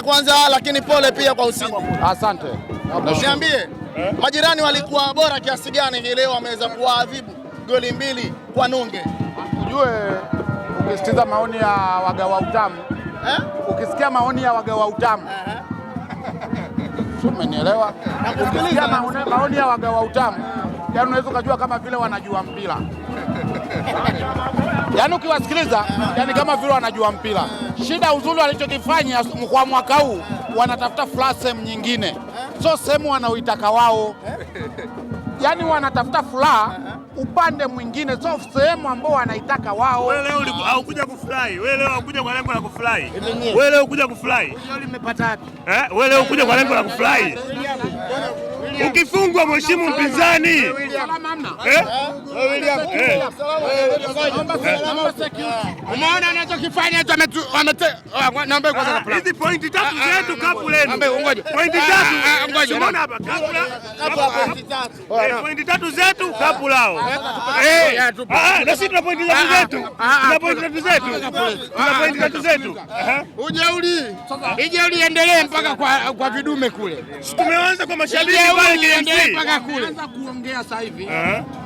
kwanza, lakini pole pia kwa ushindi. Asante. Niambie, majirani walikuwa bora kiasi gani hii leo wameweza kuwaadhibu goli 2 kwa nunge? Ujue ukisikiza maoni ya wagawa utamu, ukisikia maoni ya wagawa utamu, umenielewa? Ukisikia maoni ya wagawa utamu, yaani unaweza ukajua kama vile wanajua mpira. Yaani ukiwasikiliza, yaani kama vile wanajua mpira. Shida uzuri walichokifanya kwa mwaka huu, wanatafuta flash sehemu nyingine, so sehemu wanaoitaka wao. Yaani wanatafuta furaha upande mwingine, so sehemu ambao wanaitaka wao. Wewe leo haukuja kufurahi, wewe leo haukuja kwa lengo la kufurahi. Wewe leo hukuja kufurahi. Leo limepata wapi? Wewe leo hukuja kwa lengo la kufurahi. Ukifungwa mheshimu mpinzani. Umeona anachokifanya tu naomba kwanza kapla. Hizi pointi 3 zetu kapu lenu. Pointi 3. Umeona hapa pointi 3 zetu kapu lao. Na sisi tuna pointi 3 zetu. Tuna pointi 3 zetu. Tuna pointi 3 zetu. Ujeuri endelee mpaka kwa vidume kule. Tumeanza kwa mashabiki mpaka kule. Anza kuongea sasa hivi.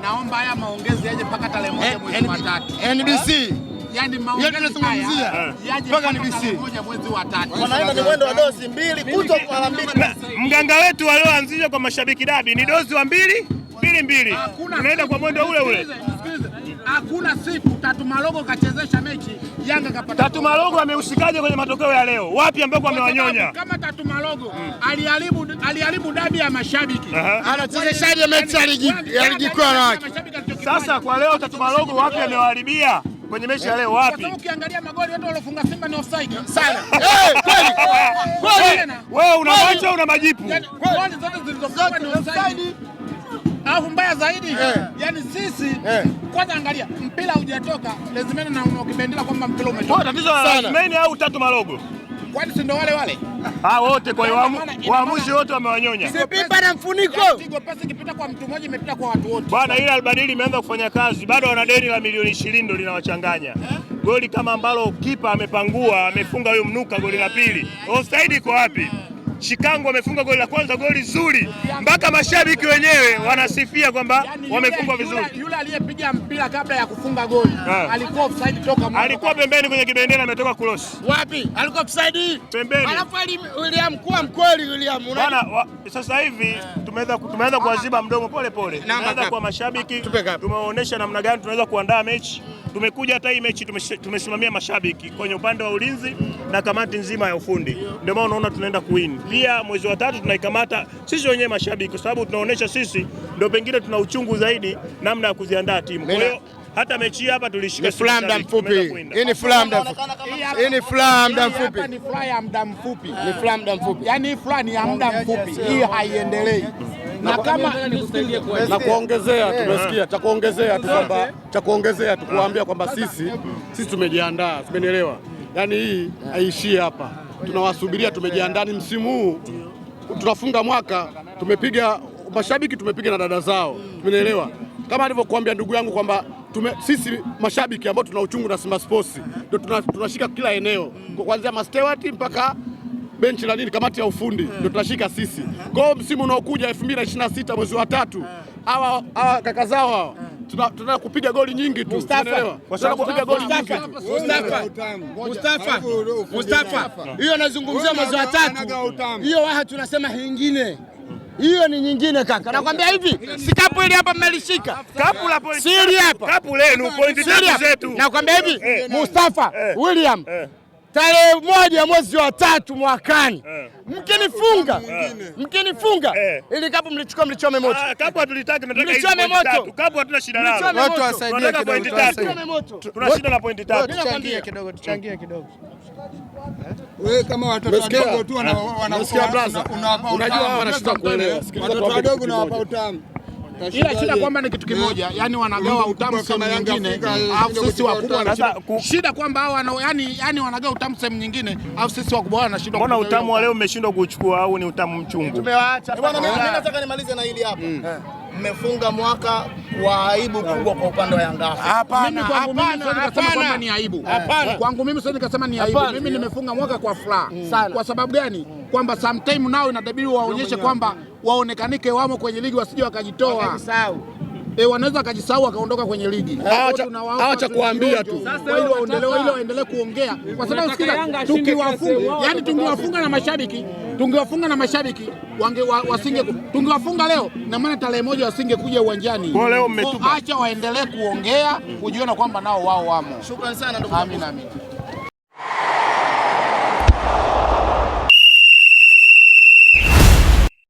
Naomba haya maongezi yaje mpaka tarehe 1 mwezi wa 3. NBC. Yaani maongezi haya yaje mpaka tarehe 1 mwezi wa 3. Wanaenda ni mwendo wa dozi 2 kuto mara 2. Mganga wetu walioanzisha kwa mashabiki dabi ni dozi wa 2 2. Tunaenda kwa mwendo ule ule. Hakuna siku Tatu Malogo kachezesha mechi Yanga kapata. Tatu Malogo ameushikaje kwenye matokeo ya leo? Wapi ambako amewanyonya? Kama Tatu Malogo aliharibu dabi ya mashabiki. Anachezeshaje mechi ya ligi kuu wanawake? Sasa kwa leo Tatu Malogo wapi amewaharibia? Kwenye mechi ya leo wapi? Kwa ukiangalia magoli wote waliofunga Simba ni offside sana. Kweli. Wewe una macho una majipu. Goli zote zilizofungwa ni offside. Alafu mbaya zaidi, yani sisi kwanza angalia mpira hujatoka, lazima na ukibendera kwamba mpira umetoka. Tatizo la Lazimeni au Tatu Malogo? Kwani si ndio wale? Wote kwa waamuzi wote wamewanyonya. Sipipa na mfuniko. Pigo pasi ikipita kwa mtu mmoja imepita kwa watu wote. Bwana ile albadili imeanza kufanya kazi, bado wana deni la milioni 20 ndio linawachanganya. Goli kama ambalo kipa amepangua, amefunga huyo mnuka goli la pili. Offside iko wapi? Shikango amefunga goli la kwanza, goli zuri. Mpaka mashabiki wenyewe wanasifia kwamba wamefungwa vizuri. Yule aliyepiga mpira kabla ya kufunga goli alikuwa offside toka mwanzo. Alikuwa pembeni kwenye kibendera ametoka cross. Wapi? Alikuwa offside pembeni. Alafu William kuwa mkweli William. Bwana sasa hivi tumeanza kuwaziba mdomo pole pole. Tumeanza kwa mashabiki, tumeonyesha namna gani tunaweza kuandaa mechi. Tumekuja hata hii mechi tumesimamia mashabiki kwenye upande wa ulinzi na kamati nzima ya ufundi. Ndio maana unaona tunaenda kuwin. Pia mwezi wa 3 tunaikamata sisi wenyewe mashabiki kwa sababu tunaonyesha sisi ndio pengine tuna uchungu zaidi namna ya kuziandaa timu. Kwa hiyo hata mechi hapa tulishika flash muda mfupi. Hii ni flash muda mfupi. Hii ni flash muda mfupi. Ni flash ya muda mfupi. Ni flash muda mfupi. Yaani flash ni ya muda mfupi. Hii haiendelei. Na kama na kuongezea tumesikia cha kuongezea tu kuambia kwamba sisi tumejiandaa, umenielewa? Yaani hii haishii hapa. Tunawasubiria, tumejiandaa. Ni msimu huu tunafunga mwaka, tumepiga mashabiki, tumepiga na dada zao, umenielewa? Kama alivyokuambia ndugu yangu kwamba sisi mashabiki ambao tuna uchungu na Simba Sports ndio tunashika kila eneo, kuanzia mastewati mpaka benchi la nini, kamati ya ufundi ndio tunashika sisi. Kwa hiyo msimu unaokuja 2026 mwezi wa 3 hawa kaka zao hawa tunataka kupiga goli nyingi tu. Tunataka kupiga goli nyingi. Mustafa. Hiyo nazungumzia mwezi wa 3. Hiyo waha tunasema nyingine. Hiyo ni nyingine kaka. Nakwambia hivi, si kapu ile hapa mmelishika. Kapu la point. Siri hapa. Kapu lenu pointi 3 zetu. Nakwambia hivi, Mustafa, William. Tarehe 1 mwezi wa 3 mwakani. Mkinifunga ili kapu mlichome moto. Kapu hatulitaki, tunataka mlichome moto. Kapu hatuna shida nalo. Watu wasaidie kidogo. Tuna shida na pointi 3. Tuchangie kidogo. Wewe kama watoto wadogo tu unasikia brother. Unajua wanashika kuelewa. Watoto wadogo na wapa utamu. Ila shida kwamba ni kitu kimoja, yani wanagawa utamu sehemu nyingine, alafu sisi wakubwa na shida kwamba hao yani wanagawa utamu sehemu nyingine, alafu sisi wakubwa wanashindwa. Mbona utamu wa leo umeshindwa kuchukua au ni utamu mchungu? Tumewaacha. Bwana mimi nataka nimalize na hili hapa. mmefunga mwaka wa aibu kubwa kwa upande wa Yanga. Hapana, hapana, ni aibu. Kwangu mimi siwezi kusema ni aibu. Mimi nimefunga mwaka kwa furaha. Kwa sababu gani? Kwamba sometime nao inabidi waonyeshe kwamba waonekanike wamo kwenye ligi, wasije wakajitoa. Wanaweza wakajisahau wakaondoka kwenye ligi. Acha kuambia tu. Ili waendelee kuongea. Kwa sababu sikiza, tungewafunga na mashabiki tungewafunga leo na maana tarehe moja wasingekuja uwanjani. Leo mmetupa. Acha waendelee kuongea, kujiona kwamba nao wao wamo. Shukrani sana ndugu. Amina.